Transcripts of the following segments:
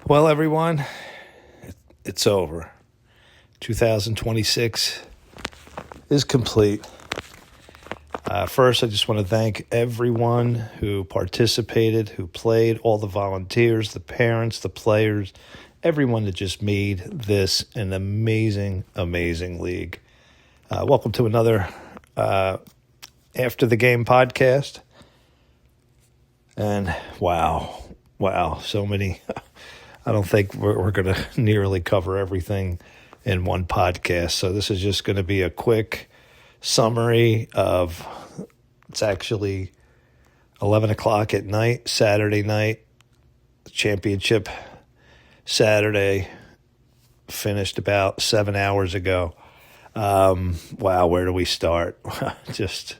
Well, everyone, it's over. 2026 is complete. First, I just want to thank everyone who participated, who played, all the volunteers, the parents, the players, everyone that just made this an amazing, amazing league. Welcome to another After the Game podcast. And wow, so many. I don't think we're going to nearly cover everything in one podcast. So this is just going to be a quick summary of, it's actually 11 o'clock at night, Saturday night, championship Saturday, finished about 7 hours ago. Wow, where do we start? Just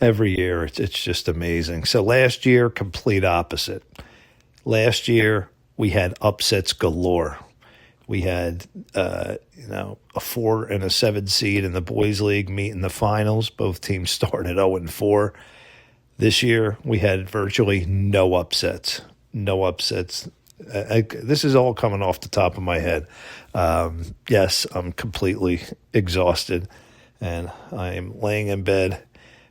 every year, it's just amazing. So last year, complete opposite. Last year, we had upsets galore. We had, a 4 and a 7 seed in the boys' league meet in the finals. Both teams started 0-4. This year, we had virtually no upsets. No upsets. This is all coming off the top of my head. Yes, I'm completely exhausted, and I'm laying in bed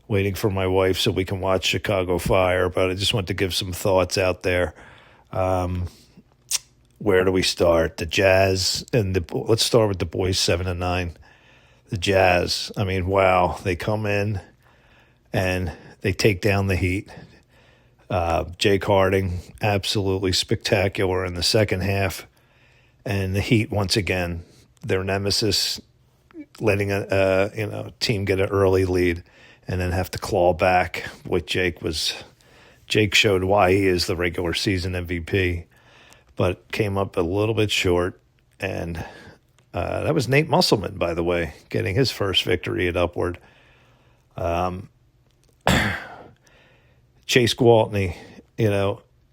waiting for my wife so we can watch Chicago Fire. But I just want to give some thoughts out there. Where do we start? The Jazz let's start with the boys 7-9. The Jazz, I mean, wow, they come in and they take down the Heat. Jake Harding, absolutely spectacular in the second half. And the Heat, once again, their nemesis, letting a team get an early lead and then have to claw back. With Jake showed why he is the regular season MVP, but came up a little bit short. And that was Nate Musselman, by the way, getting his first victory at Upward. Chase Gwaltney,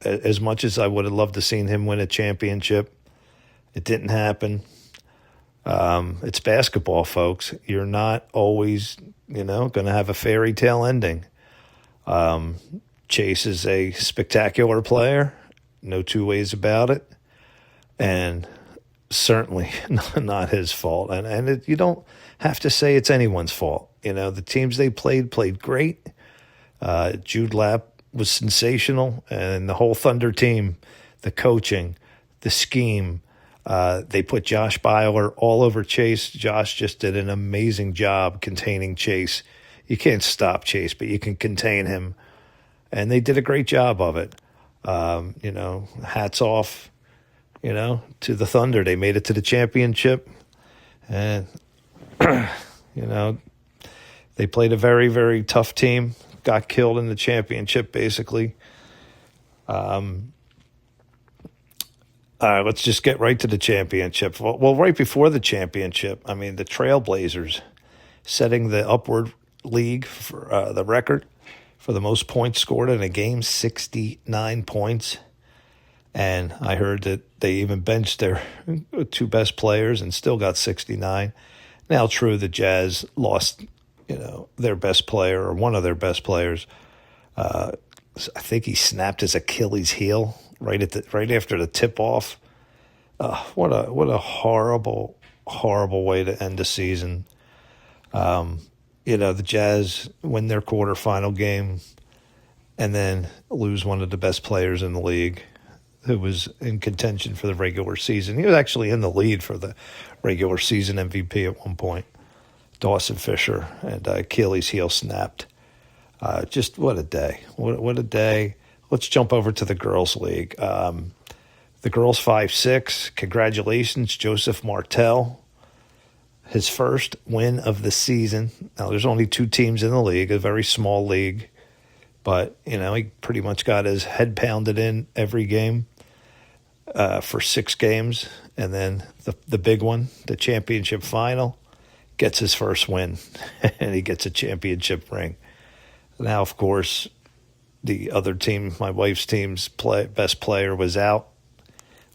as much as I would have loved to seen him win a championship, it didn't happen. It's basketball, folks. You're not always, going to have a fairy tale ending. Chase is a spectacular player. No two ways about it. And certainly not his fault. And you don't have to say it's anyone's fault. The teams they played great. Jude Lapp was sensational. And the whole Thunder team, the coaching, the scheme, they put Josh Byler all over Chase. Josh just did an amazing job containing Chase. You can't stop Chase, but you can contain him. And they did a great job of it. Hats off, to the Thunder. They made it to the championship. And, they played a very, very tough team. Got killed in the championship, basically. All right, let's just get right to the championship. Well, right before the championship, I mean, the Trailblazers setting the Upward League for the record for the most points scored in a game, 69 points. And I heard that they even benched their two best players and still got 69. Now, true, the Jazz lost, their best player or one of their best players. I think he snapped his Achilles heel right after the tip-off. What a horrible, horrible way to end the season. The Jazz win their quarterfinal game and then lose one of the best players in the league who was in contention for the regular season. He was actually in the lead for the regular season MVP at one point, Dawson Fisher, and Achilles heel snapped. Just what a day. What a day. Let's jump over to the girls' league. The girls 5-6, congratulations, Joseph Martell. His first win of the season. Now, there's only 2 teams in the league, a very small league. But, he pretty much got his head pounded in every game for 6 games. And then the big one, the championship final, gets his first win. And he gets a championship ring. Now, of course, the other team, my wife's team's best player was out.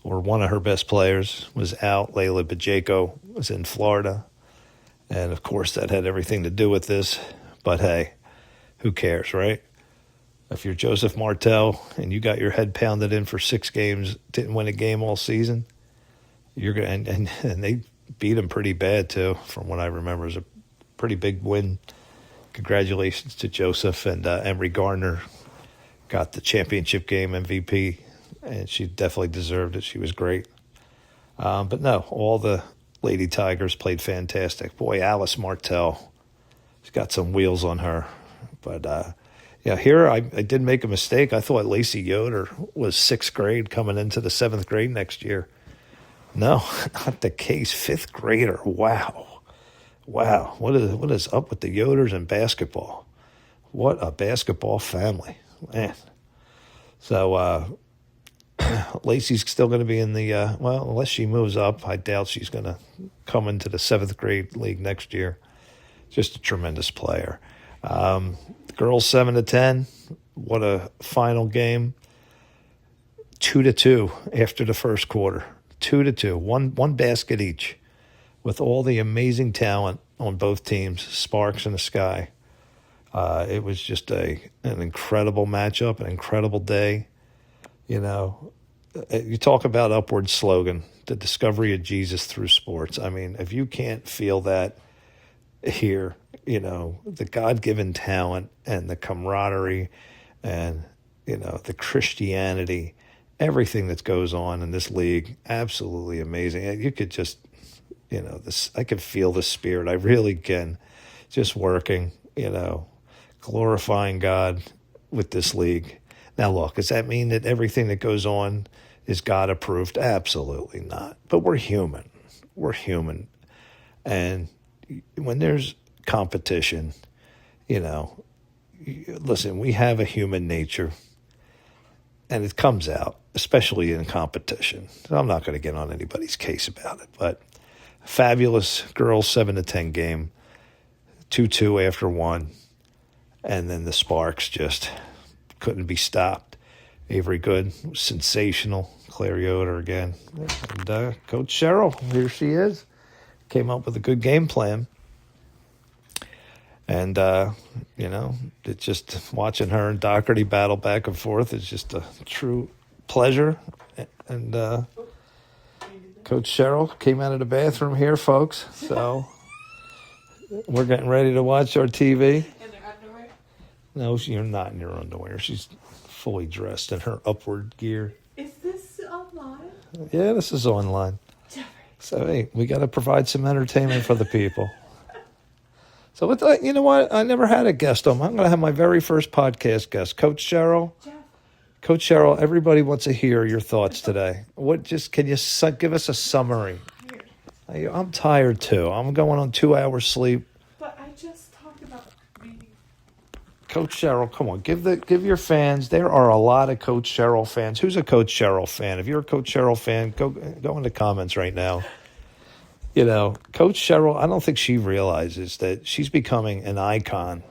Or one of her best players was out. Layla Bajeko was in Florida. And, of course, that had everything to do with this. But, hey, who cares, right? If you're Joseph Martell and you got your head pounded in for 6 games, didn't win a game all season, you're gonna and they beat him pretty bad too, from what I remember. It was a pretty big win. Congratulations to Joseph, and Emery Gardner got the championship game MVP, and she definitely deserved it. She was great. But no, all the Lady Tigers played fantastic. Boy, Alice Martell, she's got some wheels on her. But yeah, here I did make a mistake. I thought Lacey Yoder was 6th grade coming into the 7th grade next year. No, not the case. 5th grader. Wow. Wow. What is up with the Yoders and basketball? What a basketball family. Man. So Lacey's still going to be in the, well, unless she moves up, I doubt she's going to come into the 7th grade league next year. Just a tremendous player. Girls 7-10. What a final game. 2-2 after the first quarter. 2-2. One basket each, with all the amazing talent on both teams, sparks in the sky. It was just an incredible matchup, an incredible day. You know, you talk about upward slogan, the discovery of Jesus through sports. I mean, if you can't feel that here, you know, the God-given talent and the camaraderie and, you know, the Christianity, everything that goes on in this league, absolutely amazing. You could just, you know, I can feel the Spirit. I really can, just working, you know, glorifying God with this league. Now, look, does that mean that everything that goes on is God approved? Absolutely not. But we're human. We're human. And when there's competition, you know, listen, we have a human nature, and it comes out, especially in competition. So I'm not going to get on anybody's case about it, but fabulous girls 7-10 game, 2-2 after 1, and then the Sparks just couldn't be stopped. Avery Good, sensational. Claire Yoder again. And Coach Cheryl, here she is, came up with a good game plan. And, you know, it's just watching her and Doherty battle back and forth is just a true pleasure. And Coach Cheryl came out of the bathroom here, folks. So we're getting ready to watch our TV. In their underwear? No, you're not in your underwear. She's fully dressed in her upward gear. Is this online? Yeah, this is online. So, hey, we got to provide some entertainment for the people. So, you know what? I never had a guest on. I'm going to have my very first podcast guest, Coach Cheryl. Jeff. Coach Cheryl, everybody wants to hear your thoughts today. Can you give us a summary? I'm tired too. I'm going on 2 hours sleep. But I just talked about reading. Coach Cheryl, come on, give your fans. There are a lot of Coach Cheryl fans. Who's a Coach Cheryl fan? If you're a Coach Cheryl fan, go in the comments right now. You know, Coach Cheryl, I don't think she realizes that she's becoming an icon.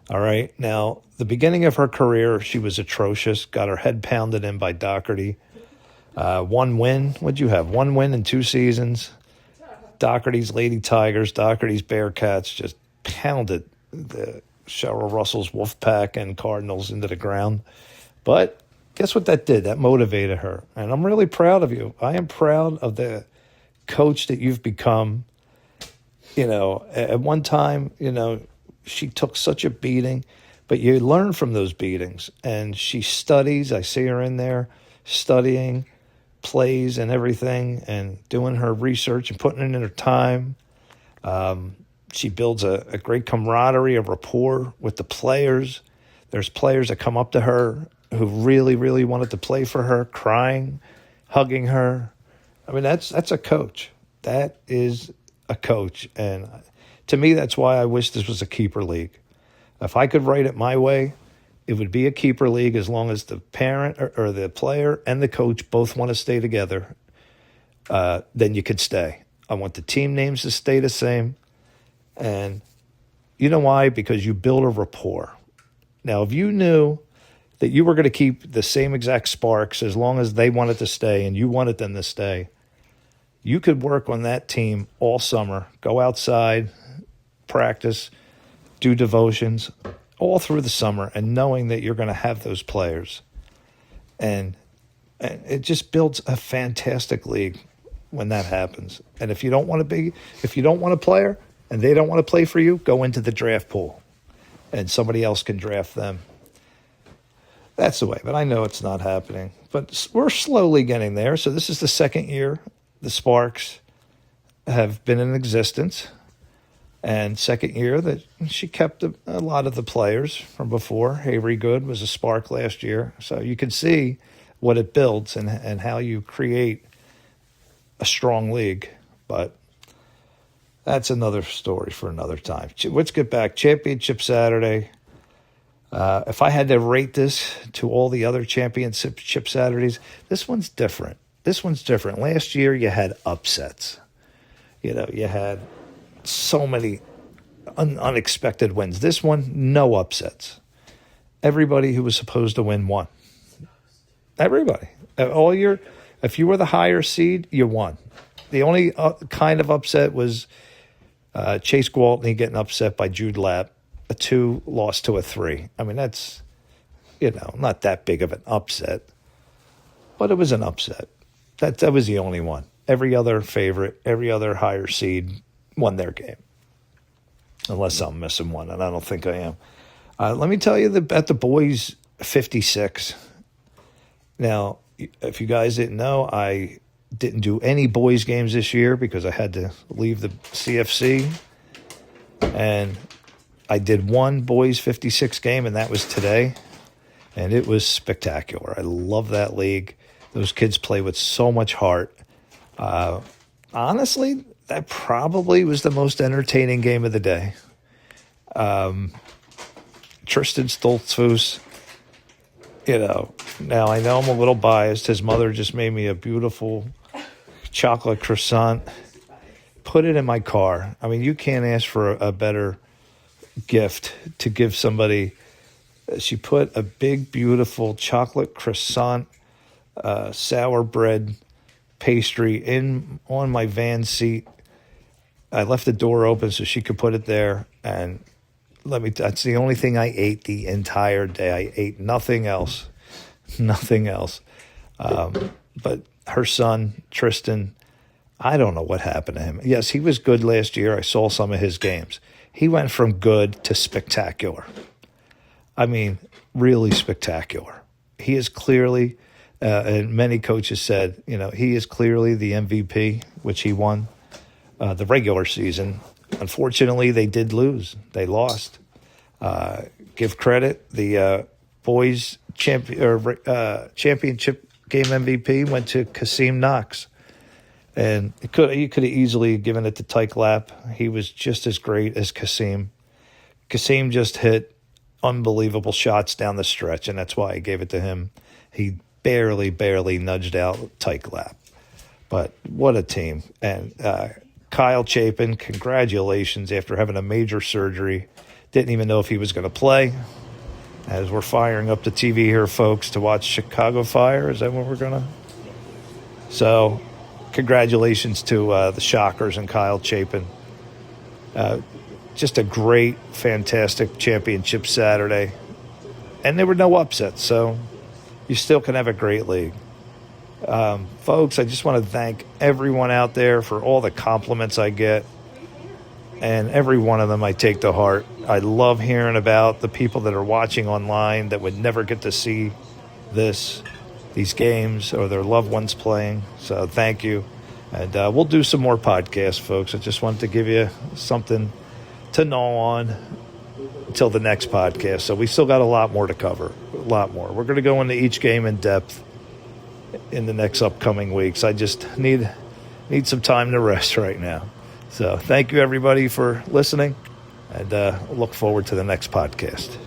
All right. Now, the beginning of her career, she was atrocious, got her head pounded in by Doherty. 1 win. What'd you have? 1 win in 2 seasons. Doherty's Lady Tigers, Doherty's Bearcats just pounded the Cheryl Russell's Wolfpack and Cardinals into the ground. But guess what that did? That motivated her. And I'm really proud of you. I am proud of the coach that you've become. You know, at one time, you know, she took such a beating, but you learn from those beatings. And she studies. I see her in there studying plays and everything and doing her research and putting it in her time. She builds a great camaraderie, a rapport with the players. There's players that come up to her who really, really wanted to play for her, crying, hugging her. I mean, that's a coach. That is a coach. And to me, that's why I wish this was a keeper league. If I could write it my way, it would be a keeper league as long as the parent or the player and the coach both want to stay together. Then you could stay. I want the team names to stay the same. And you know why? Because you build a rapport. Now, if you knew that you were going to keep the same exact Sparks as long as they wanted to stay and you wanted them to stay, you could work on that team all summer, go outside, practice, do devotions. all through the summer and knowing that you're going to have those players. And it just builds a fantastic league when that happens. And if you don't want a player and they don't want to play for you, go into the draft pool and somebody else can draft them. That's the way, but I know it's not happening. But we're slowly getting there. So this is the second year the Sparks have been in existence. And second year that she kept a lot of the players from before. Avery Good was a Spark last year. So you can see what it builds and how you create a strong league. But that's another story for another time. Let's get back. Championship Saturday. If I had to rate this to all the other championship Saturdays, this one's different. Last year you had upsets. You had so many unexpected wins. This one, no upsets. Everybody who was supposed to win won. Everybody. If you were the higher seed, you won. The only kind of upset was Chase Gwaltney getting upset by Jude Lapp. A 2 lost to a 3. I mean, that's, not that big of an upset. But it was an upset. That was the only one. Every other favorite, every other higher seed won their game. Unless I'm missing one, and I don't think I am. Let me tell you at the boys 56. Now, if you guys didn't know, I didn't do any boys games this year because I had to leave the CFC. And I did one boys 56 game, and that was today. And it was spectacular. I love that league. Those kids play with so much heart. Honestly, that probably was the most entertaining game of the day. Tristan Stoltzfus, now I know I'm a little biased. His mother just made me a beautiful chocolate croissant. Put it in my car. I mean, you can't ask for a better gift to give somebody. She put a big, beautiful chocolate croissant, sour bread pastry on my van seat. I left the door open so she could put it there, and that's the only thing I ate the entire day. I ate nothing else. But her son, Tristan, I don't know what happened to him. Yes, he was good last year. I saw some of his games. He went from good to spectacular. I mean, really spectacular. He is clearly, and many coaches said, he is clearly the MVP, which he won the regular season. Unfortunately, they did lose. They lost. Give credit. The boys championship game MVP went to Kasim Knox. And you could have easily given it to Tyke Lapp. He was just as great as Kasim. Kasim just hit unbelievable shots down the stretch, and that's why I gave it to him. He barely nudged out Tyke Lapp. But what a team. And Kyle Chapin, congratulations after having a major surgery. Didn't even know if he was going to play. As we're firing up the TV here, folks, to watch Chicago Fire. Is that what we're going to? So, congratulations to the Shockers and Kyle Chapin. Just a great, fantastic championship Saturday. And there were no upsets, so you still can have a great league. Folks, I just want to thank everyone out there for all the compliments I get. And every one of them I take to heart. I love hearing about the people that are watching online that would never get to see these games or their loved ones playing. So thank you. And we'll do some more podcasts, folks. I just wanted to give you something to gnaw on until the next podcast. So we still got a lot more to cover, a lot more. We're going to go into each game in depth in the next upcoming weeks. I just need some time to rest right now. So thank you, everybody, for listening, and look forward to the next podcast.